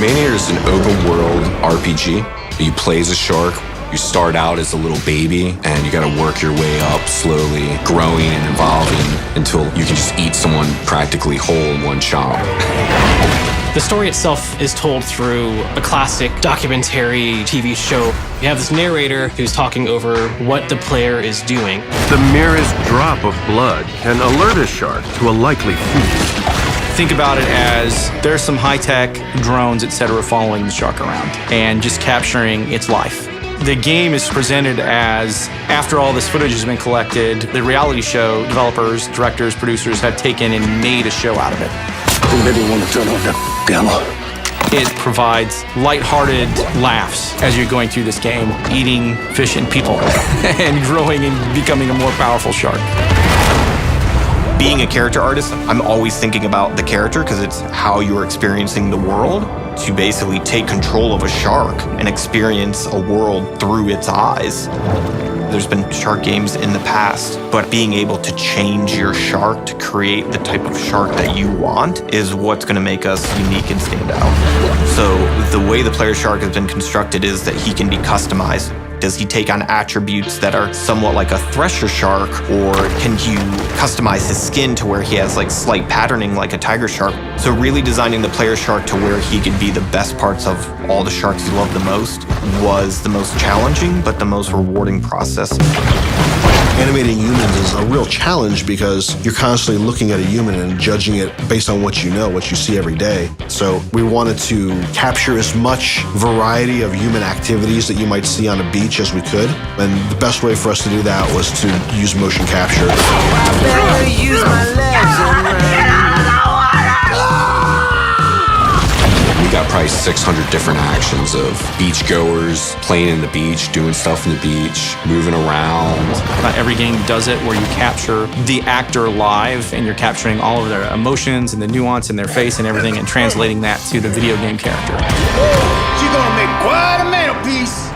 Maneater is an open-world RPG. You play as a shark. You start out as a little baby, and you gotta work your way up slowly, growing and evolving until you can just eat someone practically whole in one chomp. The story itself is told through a classic documentary TV show. You have this narrator who's talking over what the player is doing. The merest drop of blood can alert a shark to a likely feast. Think about it as there's some high-tech drones, etc., following the shark around and just capturing its life. The game is presented as, after all this footage has been collected, the reality show developers, directors, producers have taken and made a show out of it. Maybe want to turn on that piano. It provides lighthearted laughs as you're going through this game, eating fish and people, and growing and becoming a more powerful shark. Being a character artist, I'm always thinking about the character because it's how you're experiencing the world. To basically take control of a shark and experience a world through its eyes. There's been shark games in the past, but being able to change your shark to create the type of shark that you want is what's going to make us unique and stand out. So the way the player shark has been constructed is that he can be customized. Does he take on attributes that are somewhat like a thresher shark, or can you customize his skin to where he has like slight patterning like a tiger shark? So really designing the player shark to where he could be the best parts of all the sharks you love the most was the most challenging, but the most rewarding process. Animating humans is a real challenge because you're constantly looking at a human and judging it based on what you know, what you see every day. So we wanted to capture as much variety of human activities that you might see on a beach as we could. And the best way for us to do that was to use motion capture. We got probably 600 different actions of beachgoers playing in the beach, doing stuff in the beach, moving around. Not every game does it where you capture the actor live and you're capturing all of their emotions and the nuance in their face and everything and translating that to the video game character. She's gonna make quite a mantelpiece.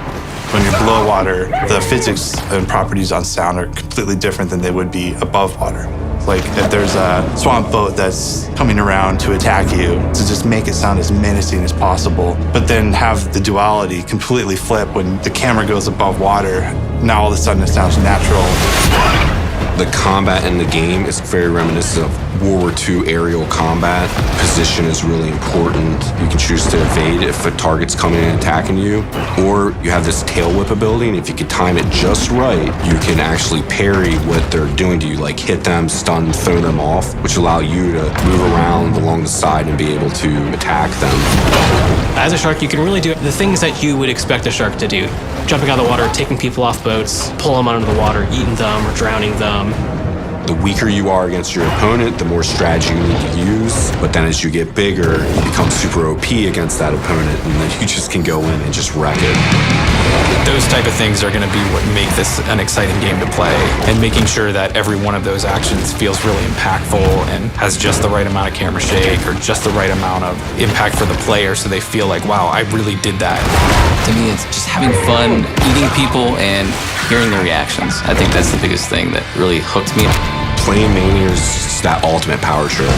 When you're below water, the physics and properties on sound are completely different than they would be above water. Like if there's a swamp boat that's coming around to attack you, to just make it sound as menacing as possible, but then have the duality completely flip when the camera goes above water. Now all of a sudden it sounds natural. The combat in the game is very reminiscent of World War II aerial combat. Position is really important. You can choose to evade if a target's coming and attacking you, or you have this tail whip ability, and if you can time it just right, you can actually parry what they're doing to you, like hit them, stun, throw them off, which allow you to move around along the side and be able to attack them. As a shark, you can really do the things that you would expect a shark to do. Jumping out of the water, taking people off boats, pull them under the water, eating them or drowning them. The weaker you are against your opponent, the more strategy you need to use. But then as you get bigger, you become super OP against that opponent, and then you just can go in and just wreck it. Those type of things are going to be what make this an exciting game to play, and making sure that every one of those actions feels really impactful and has just the right amount of camera shake or just the right amount of impact for the player so they feel like, wow, I really did that. To me, it's just having fun, eating people, and hearing their reactions. I think that's the biggest thing that really hooked me. Playing Maneater is that ultimate power trip.